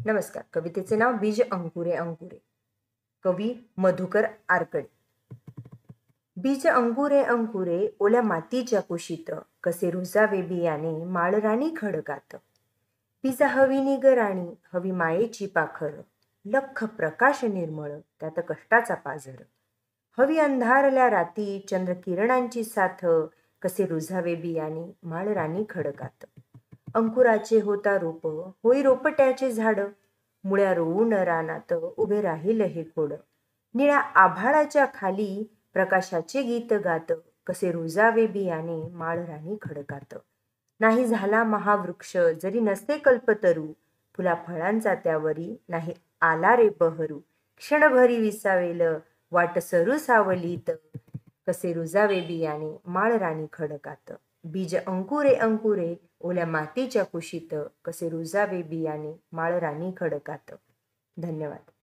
नमस्कार. कवितेचे नाव बीज अंकुरे अंकुरे. कवी मधुकर आरकडे. बीज अंकुरे अंकुरे ओल्या मातीच्या कुशीत, कसे रुजावे बियाणे माळराणी खडकात. बीज हवी निगराणी, हवी मायेची पाखर, लख प्रकाश निर्मळ त्यात कष्टाचा पाझर. हवी अंधारल्या राती चंद्रकिरणांची साथ, कसे रुजावे बियाणे माळराणी खडकात. अंकुराचे होता रोप, होई रोपट्याचे झाड, मुळ्या रोवून रानात उभे राहील हे खोड. निळ्या आभाळाच्या खाली प्रकाशाचे गीत गात, कसे रुजावे बियाणे माळराणी खडकात. नाही झाला महावृक्ष जरी नसते कल्पतरू, फुला फळांचा त्यावरी नाही आला रे बहरू. क्षणभरी विसावेल वाट सरू सावलीत, कसे रुजावे बियाणे माळराणी खडकात. बीज अंकुरे अंकुरे ओल्या मातीच्या कुशीत, कसे रुजावे बियाणे माळराणी खडकात. धन्यवाद.